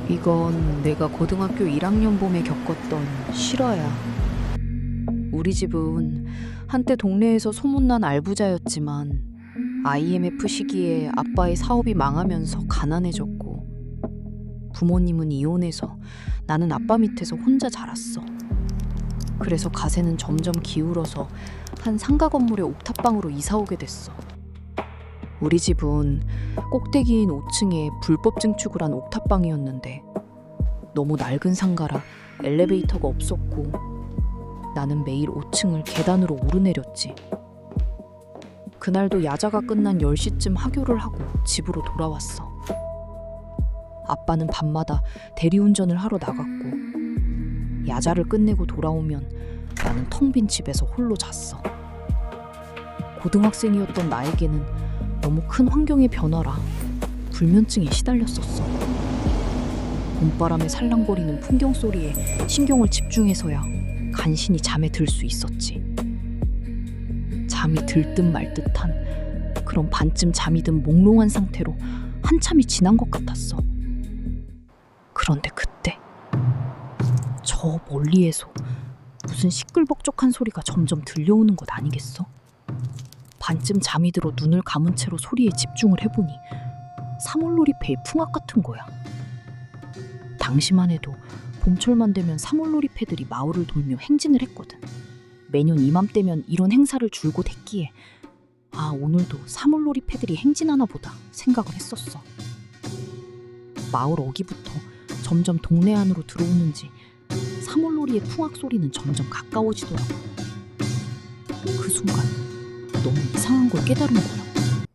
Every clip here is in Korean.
이건 내가 고등학교 1학년 봄에 겪었던 실화야. 우리 집은 한때 동네에서 소문난 알부자였지만 IMF 시기에 아빠의 사업이 망하면서 가난해졌고 부모님은 이혼해서 나는 아빠 밑에서 혼자 자랐어. 그래서 가세는 점점 기울어서 한 상가 건물의 옥탑방으로 이사 오게 됐어. 우리 집은 꼭대기인 5층에 불법 증축을 한 옥탑방이었는데 너무 낡은 상가라 엘리베이터가 없었고 나는 매일 5층을 계단으로 오르내렸지. 그날도 야자가 끝난 10시쯤 하교를 하고 집으로 돌아왔어. 아빠는 밤마다 대리운전을 하러 나갔고 야자를 끝내고 돌아오면 나는 텅 빈 집에서 홀로 잤어. 고등학생이었던 나에게는 너무 큰 환경의 변화라 불면증에 시달렸었어. 봄바람에 살랑거리는 풍경 소리에 신경을 집중해서야 간신히 잠에 들 수 있었지. 잠이 들 듯 말 듯한 그런 반쯤 잠이 든 몽롱한 상태로 한참이 지난 것 같았어. 그런데 그때 저 멀리에서 무슨 시끌벅적한 소리가 점점 들려오는 것 아니겠어? 반쯤 잠이 들어 눈을 감은 채로 소리에 집중을 해보니 사물놀이패의 풍악 같은 거야. 당시만 해도 봄철만 되면 사물놀이패들이 마을을 돌며 행진을 했거든. 매년 이맘때면 이런 행사를 줄곧 했기에 아, 오늘도 사물놀이패들이 행진하나 보다 생각을 했었어. 마을 어기부터 점점 동네 안으로 들어오는지 사물놀이의 풍악 소리는 점점 가까워지더라고. 그 순간 너무 이상한 걸 깨달은 거야.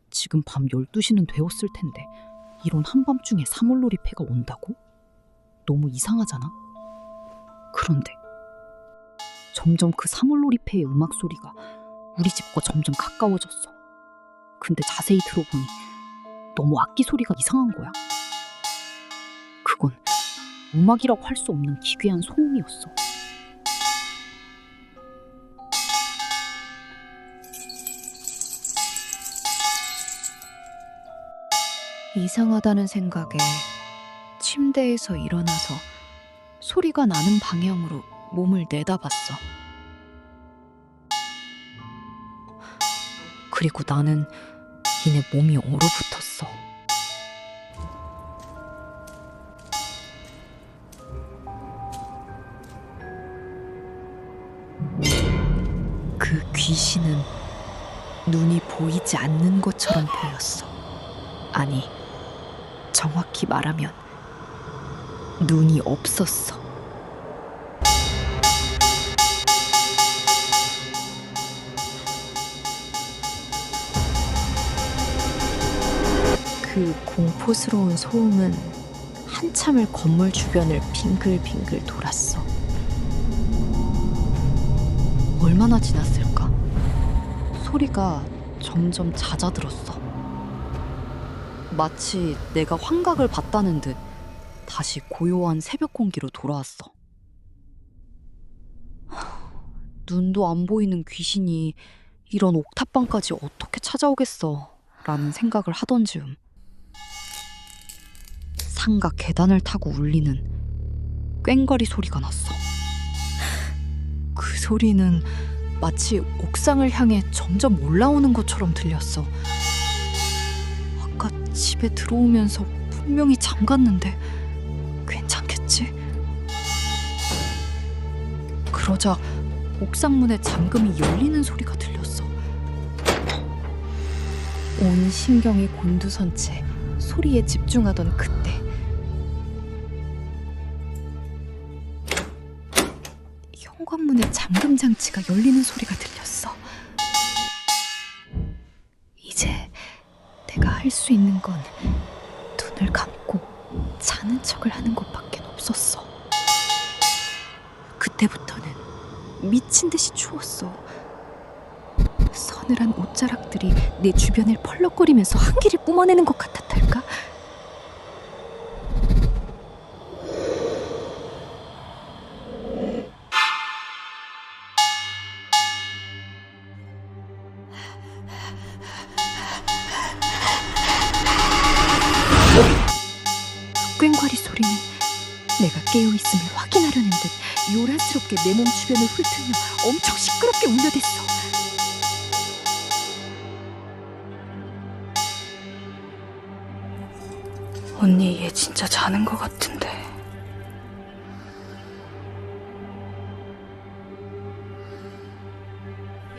지금 밤 12시는 되었을 텐데 이런 한밤중에 사물놀이패가 온다고? 너무 이상하잖아. 그런데 점점 그 사물놀이패의 음악 소리가 우리 집과 점점 가까워졌어. 근데 자세히 들어보니 너무 악기 소리가 이상한 거야. 그건 음악이라고 할 수 없는 기괴한 소음이었어. 이상하다는 생각에 침대에서 일어나서 소리가 나는 방향으로 몸을 내다봤어. 그리고 나는 이내 몸이 얼어붙었어. 그 귀신은 눈이 보이지 않는 것처럼 보였어. 아니, 정확히 말하면 눈이 없었어. 그 공포스러운 소음은 한참을 건물 주변을 빙글빙글 돌았어. 얼마나 지났을까? 소리가 점점 잦아들었어. 마치 내가 환각을 봤다는 듯 다시 고요한 새벽 공기로 돌아왔어. 눈도 안 보이는 귀신이 이런 옥탑방까지 어떻게 찾아오겠어 라는 생각을 하던 즈음 상가 계단을 타고 울리는 꽹과리 소리가 났어. 그 소리는 마치 옥상을 향해 점점 올라오는 것처럼 들렸어. 아까 집에 들어오면서 분명히 잠갔는데 괜찮겠지? 그러자 옥상 문의 잠금이 열리는 소리가 들렸어. 온 신경이 곤두선 채 소리에 집중하던 그때 현관문의 잠금 장치가 열리는 소리가 들렸어. 이제 내가 할 수 있는 건 눈을 감고 자는 척을 하는 것밖에 없었어. 그때부터는 미친 듯이 추웠어. 서늘한 옷자락들이 내 주변을 펄럭거리면서 한기를 뿜어내는 것 같았달까? 꽹과리 소리는 내가 깨어있음을 확인하려는 듯 요란스럽게 내 몸 주변을 훑으며 엄청 시끄럽게 울려댔어. 언니, 얘 진짜 자는 것 같은데.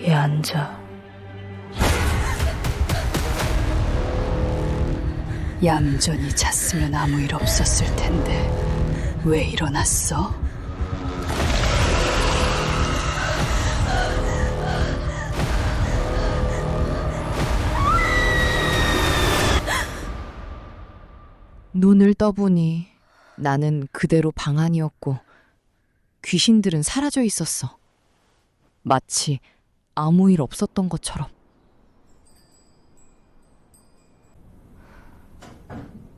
얘 앉아. 얌전히 잤으면 아무 일 없었을 텐데 왜 일어났어? 눈을 떠보니 나는 그대로 방 안이었고 귀신들은 사라져 있었어. 마치 아무 일 없었던 것처럼.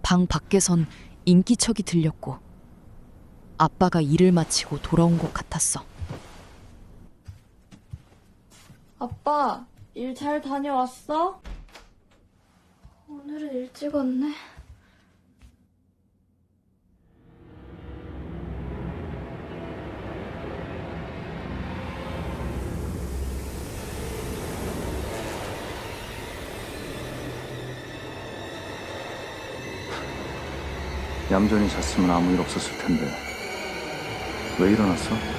방 밖에선 인기척이 들렸고 아빠가 일을 마치고 돌아온 것 같았어. 아빠, 일 잘 다녀왔어? 오늘은 일찍 왔네. 얌전히 잤으면 아무 일 없었을 텐데 왜 일어났어?